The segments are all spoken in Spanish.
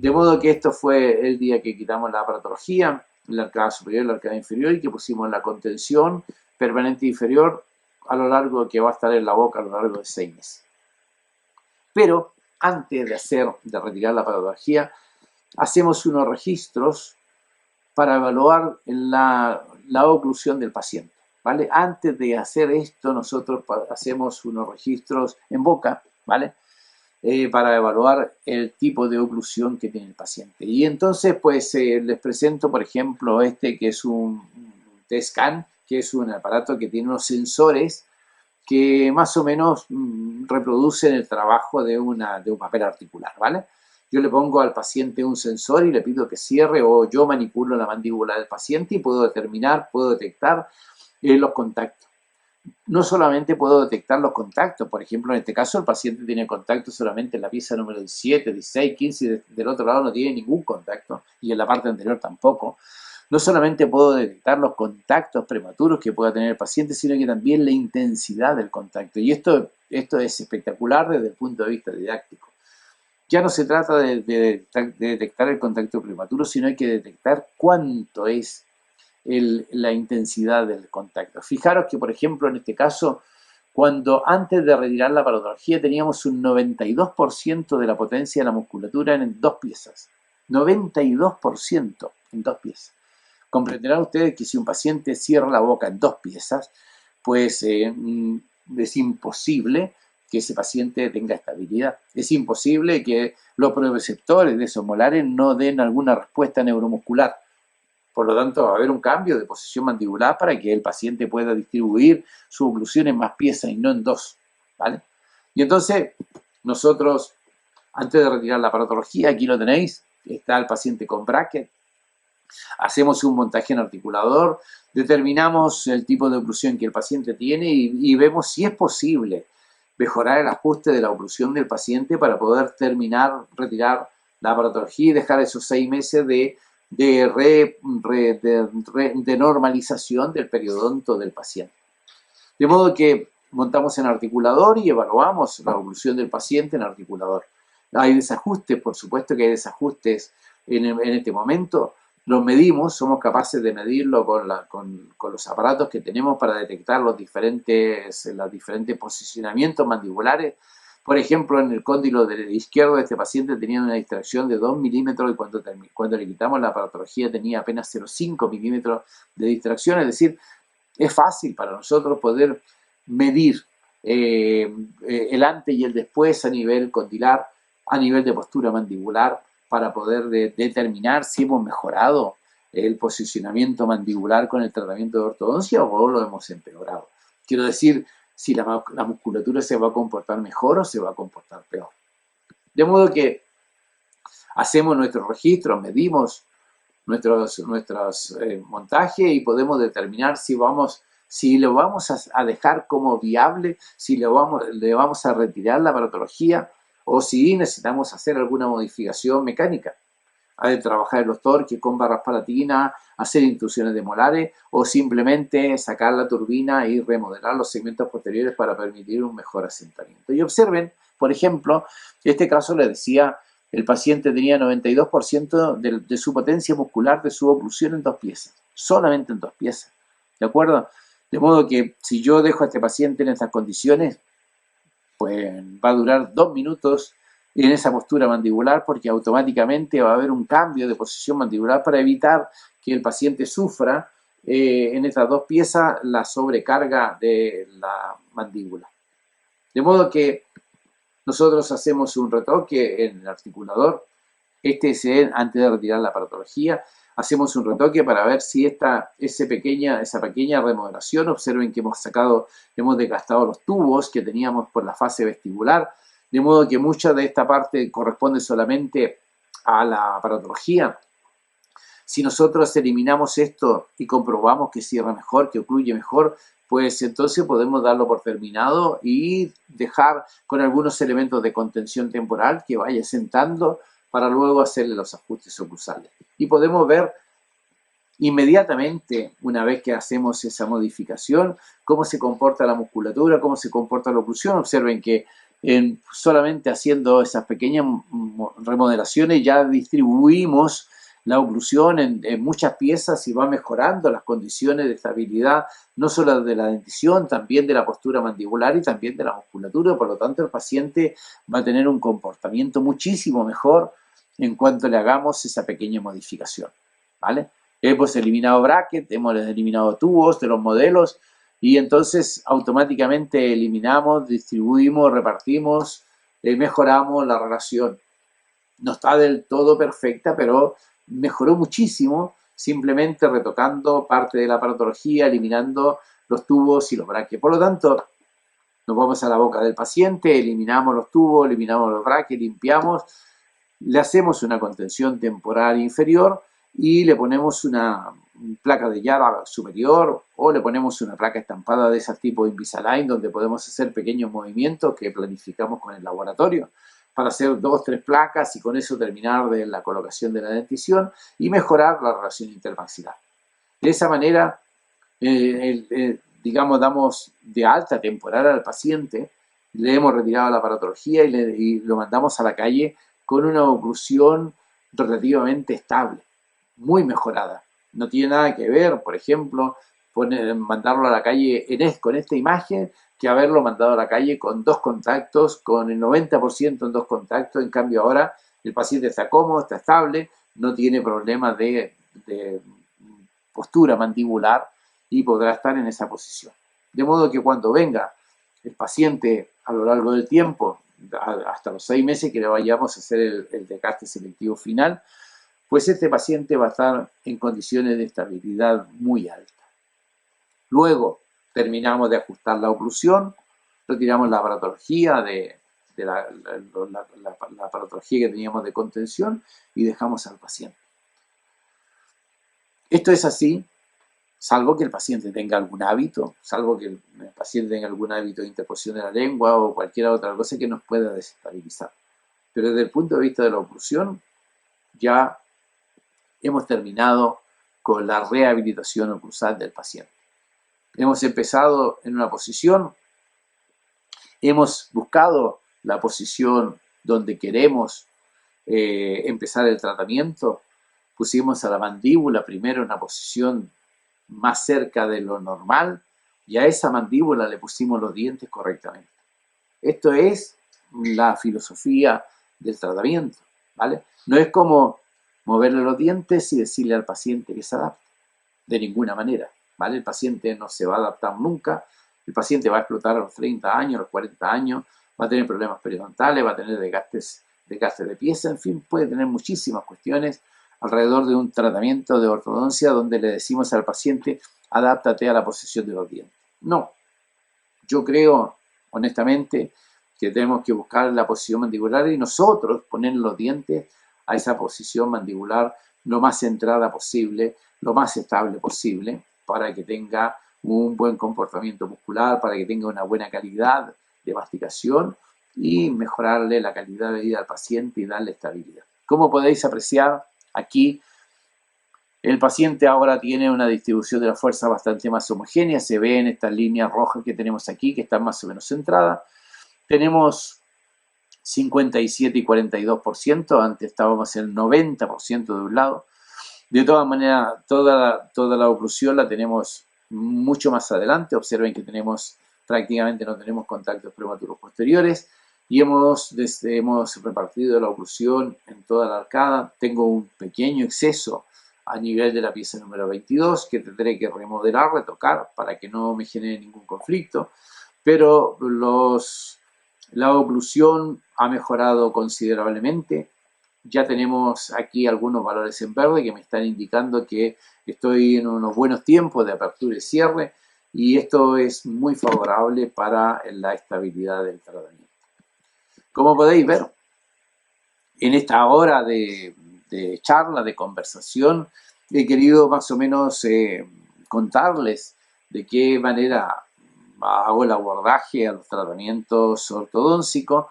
De modo que esto fue el día que quitamos la aparatología, la arcada superior y la arcada inferior, y que pusimos la contención permanente inferior a lo largo que va a estar en la boca a lo largo de 6 meses. Pero antes de retirar la aparatología, hacemos unos registros para evaluar la oclusión del paciente, ¿vale? Antes de hacer esto, nosotros hacemos unos registros en boca, ¿vale? Para evaluar el tipo de oclusión que tiene el paciente. Y entonces, pues, les presento, por ejemplo, que es un T-Scan, que es un aparato que tiene unos sensores que más o menos reproducen el trabajo de un papel articular, ¿vale? Yo le pongo al paciente un sensor y le pido que cierre, o yo manipulo la mandíbula del paciente y puedo detectar los contactos. No solamente puedo detectar los contactos, por ejemplo, en este caso el paciente tiene contacto solamente en la pieza número 17, 16, 15 y del otro lado no tiene ningún contacto y en la parte anterior tampoco. No solamente puedo detectar los contactos prematuros que pueda tener el paciente, sino que también la intensidad del contacto. Y esto es espectacular desde el punto de vista didáctico. Ya no se trata de detectar el contacto prematuro, sino hay que detectar cuánto es la intensidad del contacto. Fijaros que, por ejemplo, en este caso, cuando antes de retirar la aparatología teníamos un 92% de la potencia de la musculatura en 2 piezas. 92% en 2 piezas. Comprenderán ustedes que si un paciente cierra la boca en 2 piezas, pues es imposible que ese paciente tenga estabilidad. Es imposible que los propioceptores de esos molares no den alguna respuesta neuromuscular. Por lo tanto, va a haber un cambio de posición mandibular para que el paciente pueda distribuir su oclusión en más piezas y no en 2, ¿vale? Y entonces, nosotros, antes de retirar la aparatología, aquí lo tenéis, está el paciente con bracket, hacemos un montaje en articulador, determinamos el tipo de oclusión que el paciente tiene y vemos si es posible mejorar el ajuste de la oclusión del paciente para poder retirar la aparatología y dejar esos 6 meses de normalización del periodonto del paciente. De modo que montamos en articulador y evaluamos la oclusión del paciente en articulador. Hay desajustes, por supuesto que hay desajustes en este momento. Los medimos, somos capaces de medirlo con los aparatos que tenemos para detectar los diferentes posicionamientos mandibulares. Por ejemplo, en el cóndilo izquierdo de este paciente tenía una distracción de 2 milímetros y cuando le quitamos la aparatología tenía apenas 0,5 milímetros de distracción. Es decir, es fácil para nosotros poder medir el antes y el después a nivel condilar, a nivel de postura mandibular, para poder determinar si hemos mejorado el posicionamiento mandibular con el tratamiento de ortodoncia o lo hemos empeorado. Quiero decir, si la musculatura se va a comportar mejor o se va a comportar peor. De modo que hacemos nuestros registros, medimos nuestros montajes y podemos determinar si lo vamos a dejar como viable, si le vamos a retirar la aparatología o si necesitamos hacer alguna modificación mecánica. Hay que trabajar en los torques con barras palatinas, hacer intrusiones de molares o simplemente sacar la turbina y remodelar los segmentos posteriores para permitir un mejor asentamiento. Y observen, por ejemplo, este caso les decía, el paciente tenía 92% de su potencia muscular, de su oclusión en 2 piezas, solamente en 2 piezas, ¿de acuerdo? De modo que si yo dejo a este paciente en estas condiciones, pues va a durar 2 minutos en esa postura mandibular porque automáticamente va a haber un cambio de posición mandibular para evitar que el paciente sufra en estas 2 piezas la sobrecarga de la mandíbula. De modo que nosotros hacemos un retoque en el articulador, antes de retirar la aparatología, hacemos un retoque para ver si esa pequeña remodelación, observen que hemos desgastado los tubos que teníamos por la fase vestibular, de modo que mucha de esta parte corresponde solamente a la aparatología. Si nosotros eliminamos esto y comprobamos que cierra mejor, que ocluye mejor, pues entonces podemos darlo por terminado y dejar con algunos elementos de contención temporal que vaya sentando para luego hacerle los ajustes oclusales. Y podemos ver inmediatamente, una vez que hacemos esa modificación, cómo se comporta la musculatura, cómo se comporta la oclusión. Observen que solamente haciendo esas pequeñas remodelaciones ya distribuimos la oclusión en muchas piezas y va mejorando las condiciones de estabilidad, no solo de la dentición, también de la postura mandibular y también de la musculatura. Por lo tanto, el paciente va a tener un comportamiento muchísimo mejor en cuanto le hagamos esa pequeña modificación, ¿vale? Hemos eliminado brackets, hemos eliminado tubos de los modelos y entonces automáticamente eliminamos, distribuimos, repartimos, mejoramos la relación. No está del todo perfecta, pero mejoró muchísimo simplemente retocando parte de la aparatología, eliminando los tubos y los brackets. Por lo tanto, nos vamos a la boca del paciente, eliminamos los tubos, eliminamos los brackets, limpiamos, le hacemos una contención temporal inferior y le ponemos una placa de Jara superior o le ponemos una placa estampada de ese tipo Invisalign donde podemos hacer pequeños movimientos que planificamos con el laboratorio para hacer 2 o 3 placas y con eso terminar de la colocación de la dentición y mejorar la relación intermaxilar. De esa manera, digamos, damos de alta temporal al paciente, le hemos retirado la aparatología y lo mandamos a la calle con una oclusión relativamente estable, muy mejorada. No tiene nada que ver, por ejemplo, mandarlo a la calle con esta imagen que haberlo mandado a la calle con 2 contactos, con el 90% en 2 contactos. En cambio ahora el paciente está cómodo, está estable, no tiene problemas de postura mandibular y podrá estar en esa posición. De modo que cuando venga el paciente a lo largo del tiempo, hasta los 6 meses que le vayamos a hacer el desgaste selectivo final, pues este paciente va a estar en condiciones de estabilidad muy alta. Luego terminamos de ajustar la oclusión, retiramos la aparatología la aparatología que teníamos de contención y dejamos al paciente. Esto es así, salvo que el paciente tenga algún hábito, salvo que el paciente tenga algún hábito de interposición de la lengua o cualquier otra cosa que nos pueda desestabilizar. Pero desde el punto de vista de la oclusión, ya hemos terminado con la rehabilitación oclusal del paciente. Hemos empezado en una posición, hemos buscado la posición donde queremos empezar el tratamiento, pusimos a la mandíbula primero en una posición más cerca de lo normal y a esa mandíbula le pusimos los dientes correctamente. Esto es la filosofía del tratamiento, ¿vale? No es como moverle los dientes y decirle al paciente que se adapte, de ninguna manera, ¿vale? El paciente no se va a adaptar nunca, el paciente va a explotar a los 30 años, a los 40 años, va a tener problemas periodontales, va a tener desgastes de pieza, en fin, puede tener muchísimas cuestiones alrededor de un tratamiento de ortodoncia donde le decimos al paciente, adáptate a la posición de los dientes. No, yo creo, honestamente, que tenemos que buscar la posición mandibular y nosotros poner los dientes a esa posición mandibular lo más centrada posible, lo más estable posible, para que tenga un buen comportamiento muscular, para que tenga una buena calidad de masticación y mejorarle la calidad de vida al paciente y darle estabilidad. Como podéis apreciar, aquí el paciente ahora tiene una distribución de la fuerza bastante más homogénea, se ve en estas líneas rojas que tenemos aquí, que están más o menos centradas. Tenemos 57 y 42%, antes estábamos en el 90% de un lado. De todas maneras, toda la oclusión la tenemos mucho más adelante. Observen que prácticamente no tenemos contactos prematuros posteriores y hemos repartido la oclusión en toda la arcada. Tengo un pequeño exceso a nivel de la pieza número 22 que tendré que remodelar, retocar para que no me genere ningún conflicto, pero la oclusión ha mejorado considerablemente. Ya tenemos aquí algunos valores en verde que me están indicando que estoy en unos buenos tiempos de apertura y cierre y esto es muy favorable para la estabilidad del tratamiento. Como podéis ver, en esta hora de charla, de conversación, he querido más o menos contarles de qué manera hago el abordaje a los tratamientos ortodóncicos,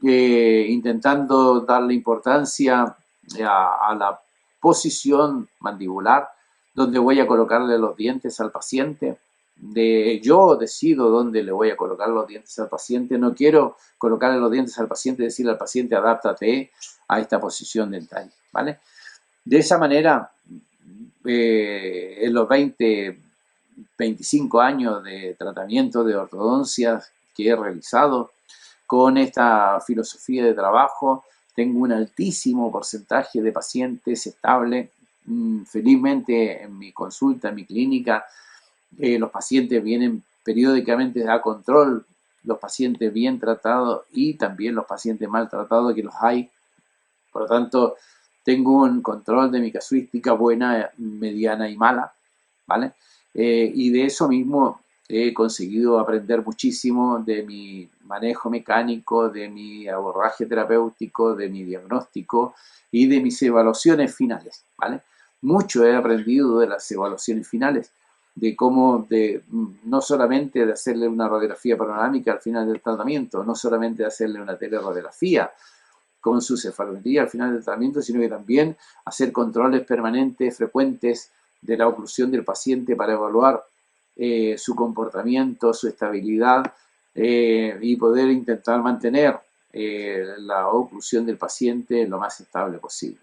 intentando darle importancia a la posición mandibular, donde voy a colocarle los dientes al paciente, yo decido dónde le voy a colocar los dientes al paciente. No quiero colocarle los dientes al paciente y decirle al paciente, adáptate a esta posición dental, ¿vale? De esa manera, en los 25 años de tratamiento de ortodoncia que he realizado, con esta filosofía de trabajo, tengo un altísimo porcentaje de pacientes estables. Felizmente en mi consulta, en mi clínica, los pacientes vienen periódicamente a control, los pacientes bien tratados y también los pacientes mal tratados, que los hay. Por lo tanto, tengo un control de mi casuística buena, mediana y mala, ¿vale? Y de eso mismo he conseguido aprender muchísimo de mi manejo mecánico, de mi abordaje terapéutico, de mi diagnóstico y de mis evaluaciones finales, ¿vale? Mucho he aprendido de las evaluaciones finales, de cómo, no solamente de hacerle una radiografía panorámica al final del tratamiento, no solamente de hacerle una teleradiografía con su cefalometría al final del tratamiento, sino que también hacer controles permanentes, frecuentes de la oclusión del paciente para evaluar su comportamiento, su estabilidad y poder intentar mantener la oclusión del paciente lo más estable posible.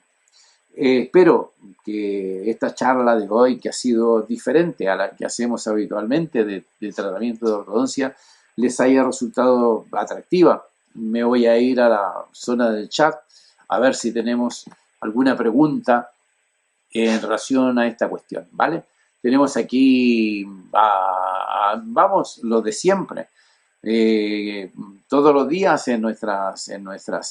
Espero que esta charla de hoy, que ha sido diferente a la que hacemos habitualmente de tratamiento de ortodoncia, les haya resultado atractiva. Me voy a ir a la zona del chat a ver si tenemos alguna pregunta en relación a esta cuestión, ¿vale? Tenemos aquí, vamos, lo de siempre. Todos los días en nuestras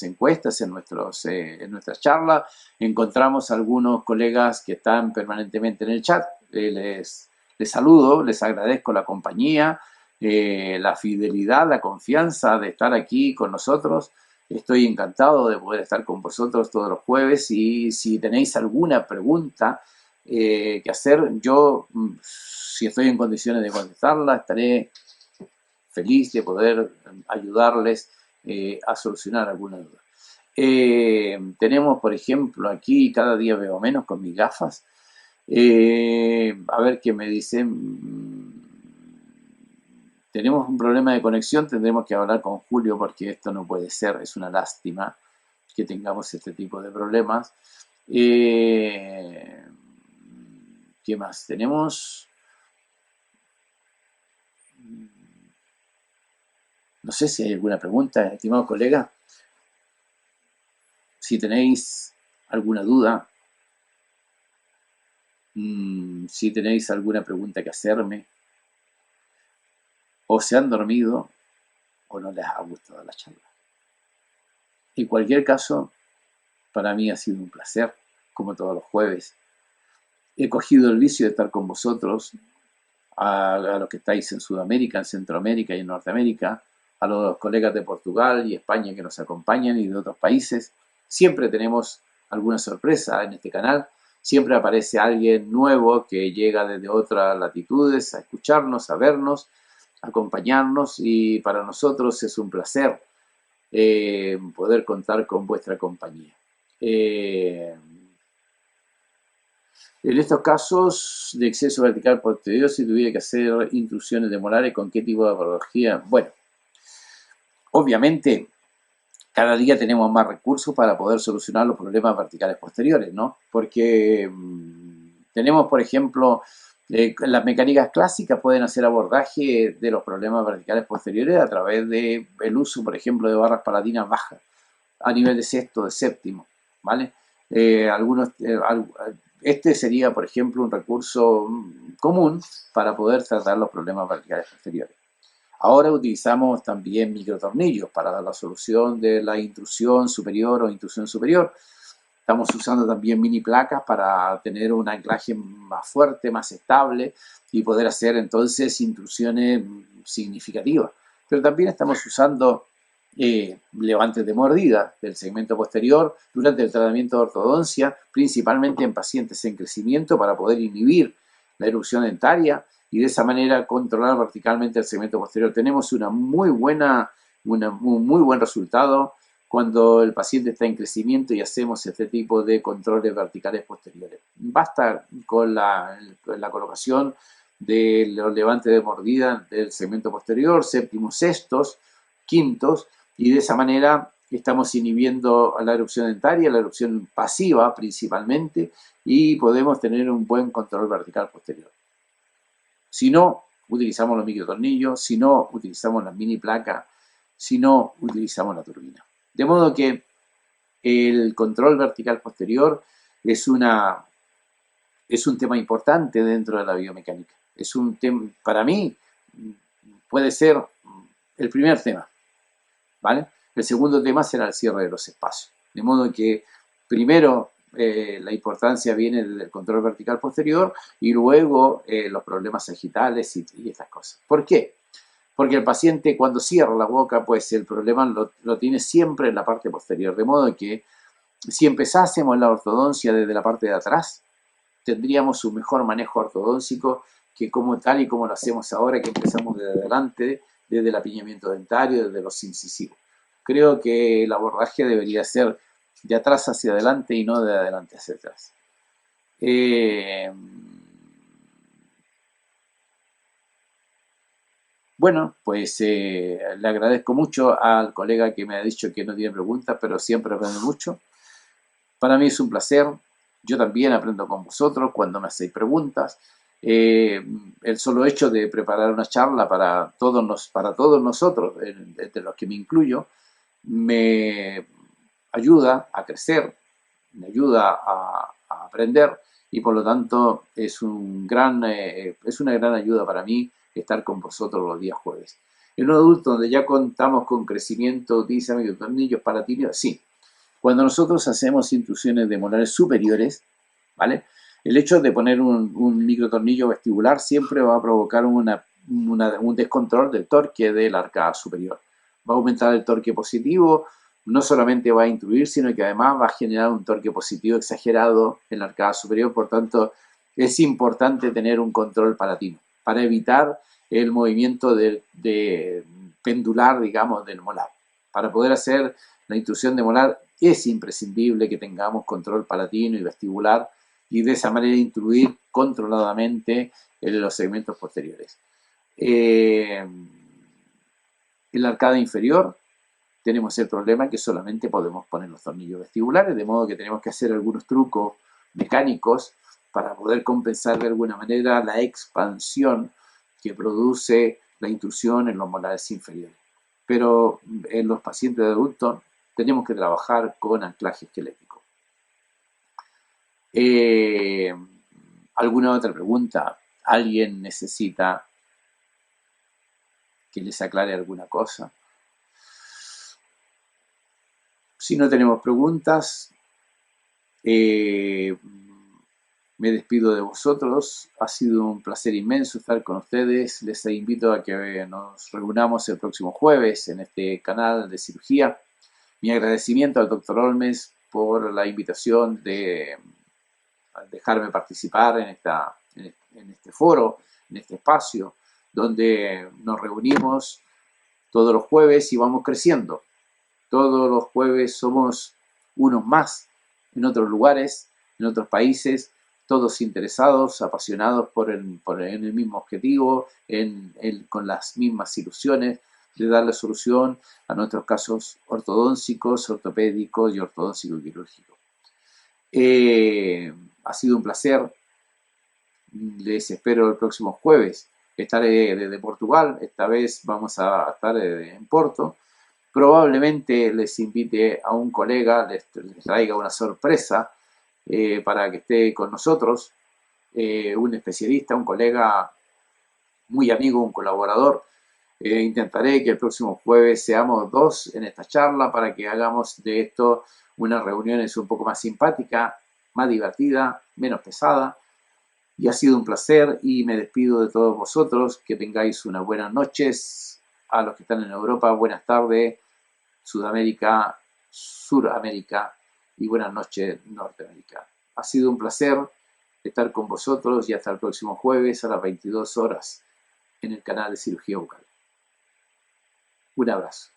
encuestas, en nuestras charlas, encontramos algunos colegas que están permanentemente en el chat. Les saludo, les agradezco la compañía, la fidelidad, la confianza de estar aquí con nosotros. Estoy encantado de poder estar con vosotros todos los jueves y si tenéis alguna pregunta que hacer, yo, si estoy en condiciones de contestarla, estaré feliz de poder ayudarles a solucionar alguna duda. Tenemos, por ejemplo, aquí cada día veo menos con mis gafas. A ver qué me dicen. Tenemos un problema de conexión, tendremos que hablar con Julio porque esto no puede ser, es una lástima que tengamos este tipo de problemas. ¿Qué más tenemos? No sé si hay alguna pregunta, estimado colega. Si tenéis alguna duda, si tenéis alguna pregunta que hacerme, o se han dormido o no les ha gustado la charla. En cualquier caso, para mí ha sido un placer, como todos los jueves. He cogido el vicio de estar con vosotros, a los que estáis en Sudamérica, en Centroamérica y en Norteamérica, a los colegas de Portugal y España que nos acompañan y de otros países. Siempre tenemos alguna sorpresa en este canal. Siempre aparece alguien nuevo que llega desde otras latitudes a escucharnos, a vernos, a acompañarnos y para nosotros es un placer poder contar con vuestra compañía. En estos casos de exceso vertical posterior, si tuviera que hacer intrusiones de molares, ¿con qué tipo de patología? Bueno, obviamente, cada día tenemos más recursos para poder solucionar los problemas verticales posteriores, ¿no? Porque tenemos, por ejemplo, las mecánicas clásicas pueden hacer abordaje de los problemas verticales posteriores a través del uso, por ejemplo, de barras palatinas bajas a nivel de sexto, de séptimo, ¿vale? Este sería, por ejemplo, un recurso común para poder tratar los problemas verticales posteriores. Ahora utilizamos también microtornillos para dar la solución de la intrusión superior o intrusión superior. Estamos usando también mini placas para tener un anclaje más fuerte, más estable y poder hacer entonces intrusiones significativas. Pero también estamos usando levantes de mordida del segmento posterior durante el tratamiento de ortodoncia, principalmente en pacientes en crecimiento para poder inhibir la erupción dentaria y de esa manera controlar verticalmente el segmento posterior. Tenemos un muy buen resultado cuando el paciente está en crecimiento y hacemos este tipo de controles verticales posteriores. Basta con la colocación de los levantes de mordida del segmento posterior, séptimos, sextos, quintos, y de esa manera estamos inhibiendo a la erupción dentaria, la erupción pasiva principalmente, y podemos tener un buen control vertical posterior. Si no, utilizamos los microtornillos, si no, utilizamos las mini placas, si no, utilizamos la turbina. De modo que el control vertical posterior es un tema importante dentro de la biomecánica. Es un tema, para mí, puede ser el primer tema, ¿vale? El segundo tema será el cierre de los espacios. De modo que primero la importancia viene del control vertical posterior y luego los problemas sagittales y estas cosas. ¿Por qué? Porque el paciente cuando cierra la boca, pues el problema lo tiene siempre en la parte posterior. De modo que si empezásemos la ortodoncia desde la parte de atrás, tendríamos un mejor manejo ortodóntico que como tal y como lo hacemos ahora, que empezamos desde adelante, desde el apiñamiento dentario, desde los incisivos. Creo que el abordaje debería ser de atrás hacia adelante y no de adelante hacia atrás. Bueno, pues le agradezco mucho al colega que me ha dicho que no tiene preguntas, pero siempre aprende mucho. Para mí es un placer. Yo también aprendo con vosotros cuando me hacéis preguntas. El solo hecho de preparar una charla para todos nosotros, entre los que me incluyo, me ayuda a crecer, me ayuda a aprender y por lo tanto es una gran ayuda para mí estar con vosotros los días jueves. En un adulto donde ya contamos con crecimiento, utiliza microtornillos, palatinios, sí. Cuando nosotros hacemos intrusiones de molares superiores, ¿vale? El hecho de poner un microtornillo vestibular siempre va a provocar un descontrol del torque de la arcada superior. Va a aumentar el torque positivo, no solamente va a intruir, sino que además va a generar un torque positivo exagerado en la arcada superior. Por tanto, es importante tener un control palatino para evitar el movimiento de pendular, digamos, del molar. Para poder hacer la intrusión de molar es imprescindible que tengamos control palatino y vestibular y de esa manera intruir controladamente en los segmentos posteriores. En la arcada inferior tenemos el problema que solamente podemos poner los tornillos vestibulares, de modo que tenemos que hacer algunos trucos mecánicos para poder compensar de alguna manera la expansión que produce la intrusión en los molares inferiores. Pero en los pacientes de adultos tenemos que trabajar con anclaje esquelético. ¿Alguna otra pregunta? ¿Alguien necesita que les aclare alguna cosa? Si no tenemos preguntas, me despido de vosotros. Ha sido un placer inmenso estar con ustedes. Les invito a que nos reunamos el próximo jueves en este canal de cirugía. Mi agradecimiento al doctor Olmes por la invitación de dejarme participar en este foro, en este espacio, donde nos reunimos todos los jueves y vamos creciendo. Todos los jueves somos unos más en otros lugares, en otros países, todos interesados, apasionados por el mismo objetivo, con las mismas ilusiones de darle solución a nuestros casos ortodónticos, ortopédicos y ortodóntico-quirúrgicos. Ha sido un placer. Les espero el próximo jueves. Estaré desde Portugal. Esta vez vamos a estar en Porto. Probablemente les invite a un colega, les traiga una sorpresa para que esté con nosotros. Un especialista, un colega muy amigo, un colaborador. Intentaré que el próximo jueves seamos 2 en esta charla para que hagamos de esto unas reuniones un poco más simpática, más divertida, menos pesada. Y ha sido un placer y me despido de todos vosotros. Que tengáis unas buenas noches. A los que están en Europa, buenas tardes. Sudamérica, Suramérica y buenas noches, Norteamérica. Ha sido un placer estar con vosotros y hasta el próximo jueves a las 22 horas en el canal de Cirugía Bucal. Un abrazo.